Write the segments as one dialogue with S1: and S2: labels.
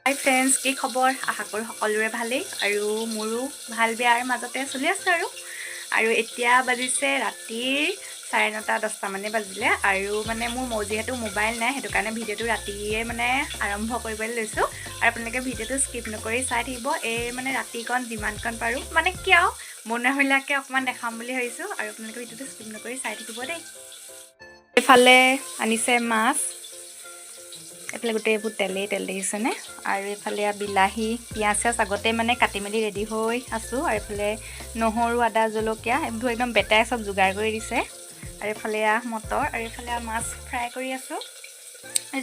S1: হাই friends, কি খবৰ? আশা কৰোঁ সকলোৰে ভালেই আৰু মোৰো ভাল বেয়াৰ মাজতে চলি আছে আৰু এতিয়া বাজিছে ৰাতিৰ 9:30-10টা মানে বাজিলে আৰু মানে মোৰ যিহেতু মোবাইল নাই সেইটো কাৰণে ভিডিঅ'টো ৰাতিয়ে মানে আৰম্ভ কৰিবলৈ লৈছোঁ আৰু আপোনালোকে ভিডিঅ'টো স্কিপ নকৰি চাই থাকিব। এই মানে ৰাতিকণ যিমানকণ পাৰোঁ মানে কিয় বনোৱাবিলাকে অকণমান দেখাম বুলি ভাবিছোঁ আৰু আপোনালোকে ভিডিঅ'টো স্কিপ নকৰি চাই থাকিব দেই। এইফালে আনিছে মাছ, এইফালে গোটেই এইবোৰ তেল দেখিছেনে, আৰু এইফালে বিলাহী পিঁয়াজ চিয়াজ আগতে মানে কাটি মেলি ৰেডি হৈ আছোঁ আৰু এইফালে নহৰু আদা জলকীয়া এইবোৰ একদম বেটাই চব যোগাৰ কৰি দিছে আৰু এইফালে মটৰ আৰু এইফালে মাছ ফ্ৰাই কৰি আছোঁ।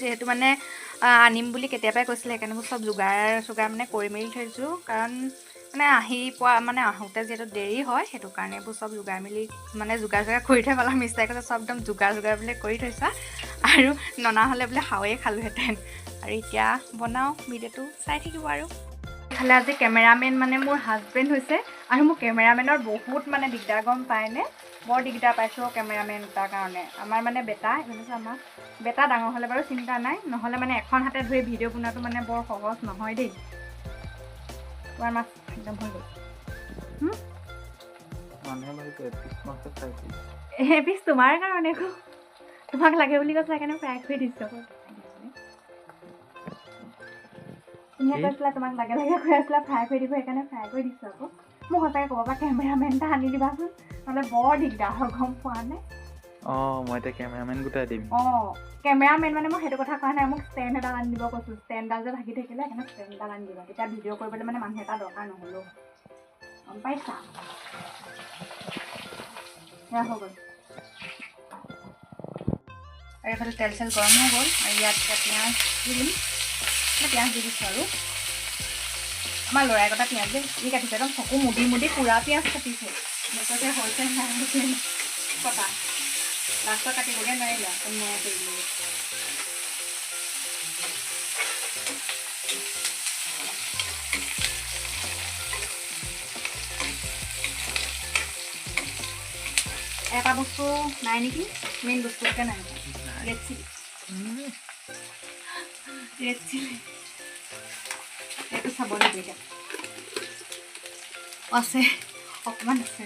S1: যিহেতু মানে আনিম বুলি কেতিয়াবাই কৈছিলে সেইকাৰণে মোৰ চব যোগাৰ মানে কৰি মেলি থৈছোঁ, কাৰণ মানে আহোঁতে যিহেতু দেৰি হয় সেইটো কাৰণে এইবোৰ চব যোগাৰ কৰি থৈ পেলাই মিষ্টাই কৈছে চব একদম যোগাৰ বোলে কৰি থৈছা আৰু ননা হ'লে বোলে খাওঁৱেই খালোহেঁতেন। আৰু এতিয়া বনাওঁ, ভিডিঅ'টো চাই থাকিব। আৰু এইফালে আজি কেমেৰামেন মানে মোৰ হাজবেণ্ড হৈছে আৰু মোৰ কেমেৰামেনৰ বহুত মানে দিগদাৰ, গম পায়নে? বৰ দিগদাৰ পাইছোঁ কেমেৰামেন এটাৰ কাৰণে। আমাৰ মানে বেটা ডাঙৰ হ'লে বাৰু চিন্তা নাই, নহ'লে মানে এখন হাতে ধৰি ভিডিঅ' বনোৱাটো মানে বৰ সহজ নহয় দেই। তোমাৰ মাছ একদম হৈ গ'ল। এপিচ তোমাৰ কাৰণে, তোমাক লাগে বুলি কৈছে সেইকাৰণে ফ্ৰাই কৰি দিছোঁ। তুমি কৈছিলা তোমাক লাগে কৈ আছিলা ফ্ৰাই কৰি দিব, সেইকাৰণে ফ্ৰাই কৰি দিছোঁ আকৌ। মোক সঁচাকৈ ক'ব পৰা কেমেৰামেন এটা আনি দিবাচোন, নহ'লে বৰ দিগদাৰ হয়, গম পোৱা নে?
S2: মই এতিয়া কেমেৰামেন গোটাই দিম।
S1: কেমেৰামেন মানে মই সেইটো কথা কোৱা নাই, মোক ষ্টেণ্ড এডাল আনি দিব কৈছোঁ। ষ্টেণ্ডডাল যে ভাগি থাকিলে সেইকাৰণে ষ্টেণ্ড এডাল আনি দিবা, তেতিয়া ভিডিঅ' কৰিবলৈ মানে মানুহ এটা দৰকাৰ নহ'লেও, গম পাইছা? সেয়া হৈ গ'ল আৰু এইফালে তেল চেল গৰম হৈ গ'ল আৰু ইয়াত পিঁয়াজ দি দিম। পিঁয়াজ দি দিছোঁ আৰু আমাৰ ল'ৰাই কটা পিঁয়াজ যে ই কাটিছে, একদম চকু মুদি পুৰা পিঁয়াজ কাটিছে। কৈছে হৈছে নাই কটা, লাষ্টত কাটিবগৈ নোৱাৰিলে মই কৰিবলৈ। এটা বস্তু নাই নেকি, মেইন বস্তুটোকে নাই, ৰেড চিলি। এইটো চাব লাগিব এতিয়া, আছে অকণমান আছে।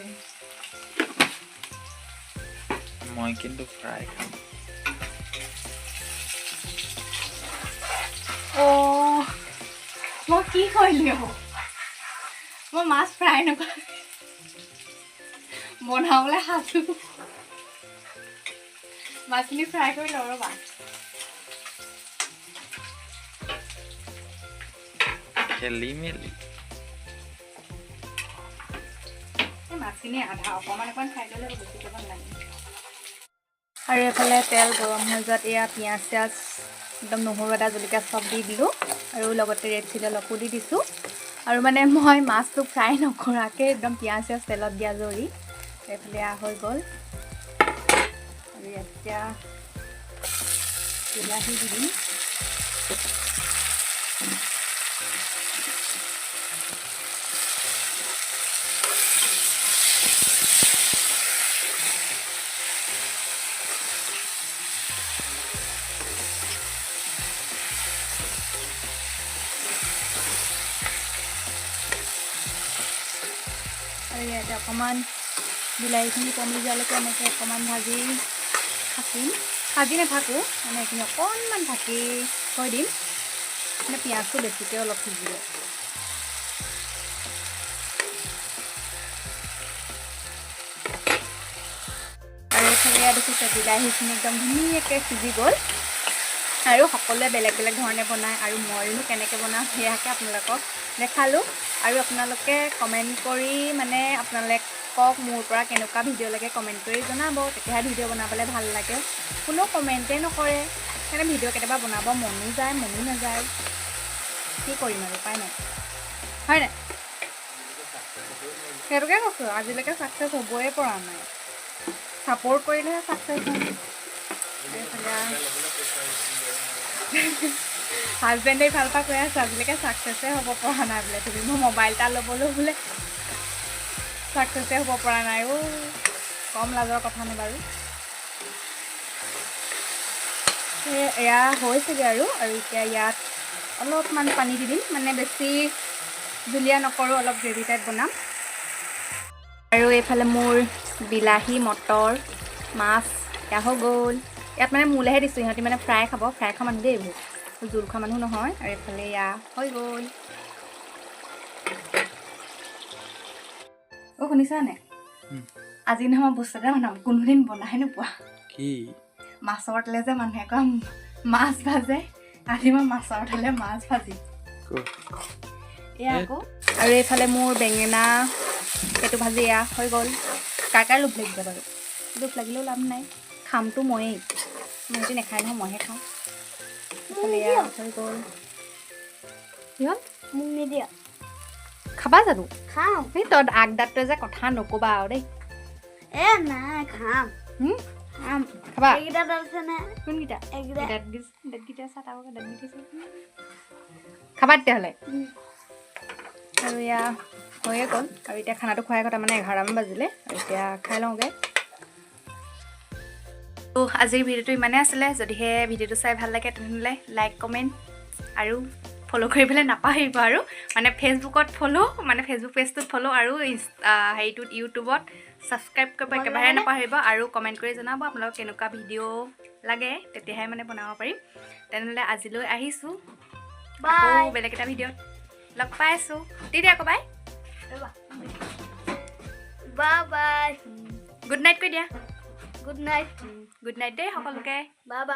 S2: মই কিন্তু ফ্ৰাই খাম।
S1: মই কি কৰিলোঁ, মই মাছ ফ্ৰাই নকৰোঁ, বনাবলৈ সাজু। মাছখিনি ফ্ৰাই কৰি লওঁ ৰ'বা।
S2: খেলি মেলি
S1: মাছখিনি আধা অকণমান ফ্ৰাই কৰিলে বেছি কৰিব নালাগে। আৰু এইফালে তেল গৰম হৈ যোৱাত এয়া পিঁয়াজ চিয়াজ একদম নহৰু আদা জলকীয়া চব দি দিলোঁ আৰু লগতে ৰেড চিলি অলপো দি দিছোঁ। আৰু মানে মই মাছটো ফ্ৰাই নকৰাকৈ একদম পিঁয়াজ চিয়াজ তেলত দিয়া জৰি এইফালে হৈ গ'ল। আৰু এতিয়া বিলাহী দি দিম। আৰু ইয়াতে অকণমান বিলাহীখিনি কমি যোৱালৈকে এনেকৈ অকণমান ভাজি নাথাকোঁ, মানে এইখিনি অকণমান ঢাকি থৈ দিম, মানে পিঁয়াজটো বেছিকৈ অলপ সিজিব। আৰু এইফালে দেখিছে বিলাহীখিনি একদম ধুনীয়াকৈ সিজি গ'ল। আৰু সকলোৱে বেলেগ বেলেগ ধৰণে বনায় আৰু মইনো কেনেকৈ বনাওঁ সেয়াকে আপোনালোকক দেখালোঁ। আৰু আপোনালোকে কমেণ্ট কৰি মানে আপোনালোকক মোৰ পৰা কেনেকুৱা ভিডিঅ' লাগে কমেণ্ট কৰি জনাব, তেতিয়াহে ভিডিঅ' বনাবলৈ ভাল লাগে। কোনো কমেণ্টেই নকৰে, সেইকাৰণে ভিডিঅ' কেতিয়াবা বনাব মনো যায় মনো নাযায়, কি কৰিম আৰু উপায় নাই, হয় নাই? সেইটোকে কৈছোঁ, আজিলৈকে ছাকচেছ হ'বই পৰা নাই, ছাপোৰ্ট কৰিলেহে ছাকচেছ হয়। হাজবেণ্ডে ভাল পা কৈ আছে আজিলৈকে ছাকচেছে হ'ব পৰা নাই বোলে, তুমি মোৰ মোবাইল এটা ল'বলৈ বোলে ছাকচেছে হ'ব পৰা নাই। কম লাজৰ কথা নে বাৰু। এয়া হৈছেগৈ আৰু এতিয়া ইয়াত অলপমান পানী দি দিম মানে বেছি জুলীয়া নকৰোঁ অলপ গ্ৰেভি টাইপ বনাম আৰু এইফালে মোৰ বিলাহী মটৰ মাছ এয়া হৈ গ'ল ইয়াত মানে মোলৈহে দিছোঁ সিহঁতি মানে ফ্ৰাই খাব ফ্ৰাই খোৱা মানুহ দেই এইবোৰ জোল খোৱা মানুহ নহয় আৰু এইফালে এয়া হৈ গ'ল অ' শুনিছানে আজি নহয় মই বস্তু এটা বনাম কোনোদিন বনাই নোপোৱা
S2: কি
S1: মাছৰ তেলে যে মানুহে কয় মাছ ভাজে আজি মই মাছৰ তেলে মাছ ভাজি এয়া আকৌ আৰু এইফালে মোৰ বেঙেনা পেটু ভাজি এয়া হৈ গ'ল কাৰ লোভ লাগিব বাৰু লোভ লাগিলেও লাভ নাই খামটো ময়েই সিহঁতি নাখায় নহয় মইহে খাওঁ এইফালে এয়া হৈ গ'ল কি হ'ল
S3: মোক নিদিয়া
S1: খাবা জানো
S3: খাম
S1: এই তই আগদাতটোৱে যে কথা নক'বা আৰু দেই
S3: নাই খাম খাম
S1: খাবা
S3: এইকেইটা আছে
S1: কোনকেইটা
S3: এইকেইটা
S1: দাঁতকেইটা চাট আকৌ দাঁতকেইটা খাবা তেতিয়াহ'লে আৰু এয়া হৈয়ে গ'ল আৰু এতিয়া খানাটো খুৱাই কথা মানে 11মান বাজিলে আৰু এতিয়া খাই লওঁগৈ তো আজিৰ ভিডিঅ'টো ইমানেই আছিলে যদিহে ভিডিঅ'টো চাই ভাল লাগে তেনেহ'লে লাইক কমেণ্ট আৰু ফ'ল' কৰিবলৈ নাপাহৰিব আৰু মানে ফেচবুকত ফ'ল' মানে ফেচবুক পেজটোত ফ'ল' আৰু হেৰিটোত ইউটিউবত ছাবস্ক্ৰাইব কৰিব একেবাৰে নাপাহৰিব আৰু কমেণ্ট কৰি জনাব আপোনালোকক কেনেকুৱা ভিডিঅ' লাগে তেতিয়াহে মানে বনাব পাৰিম তেনেহ'লে আজিলৈ আহিছোঁ আকৌ বেলেগ এটা ভিডিঅ'ত লগ পাই আছোঁ তেতিয়া আকৌ bye
S3: bye bye
S1: good night কৈ দিয়া
S3: গুড নাইট
S1: গুড নাইট দেই সকলোকে
S3: বাই বাই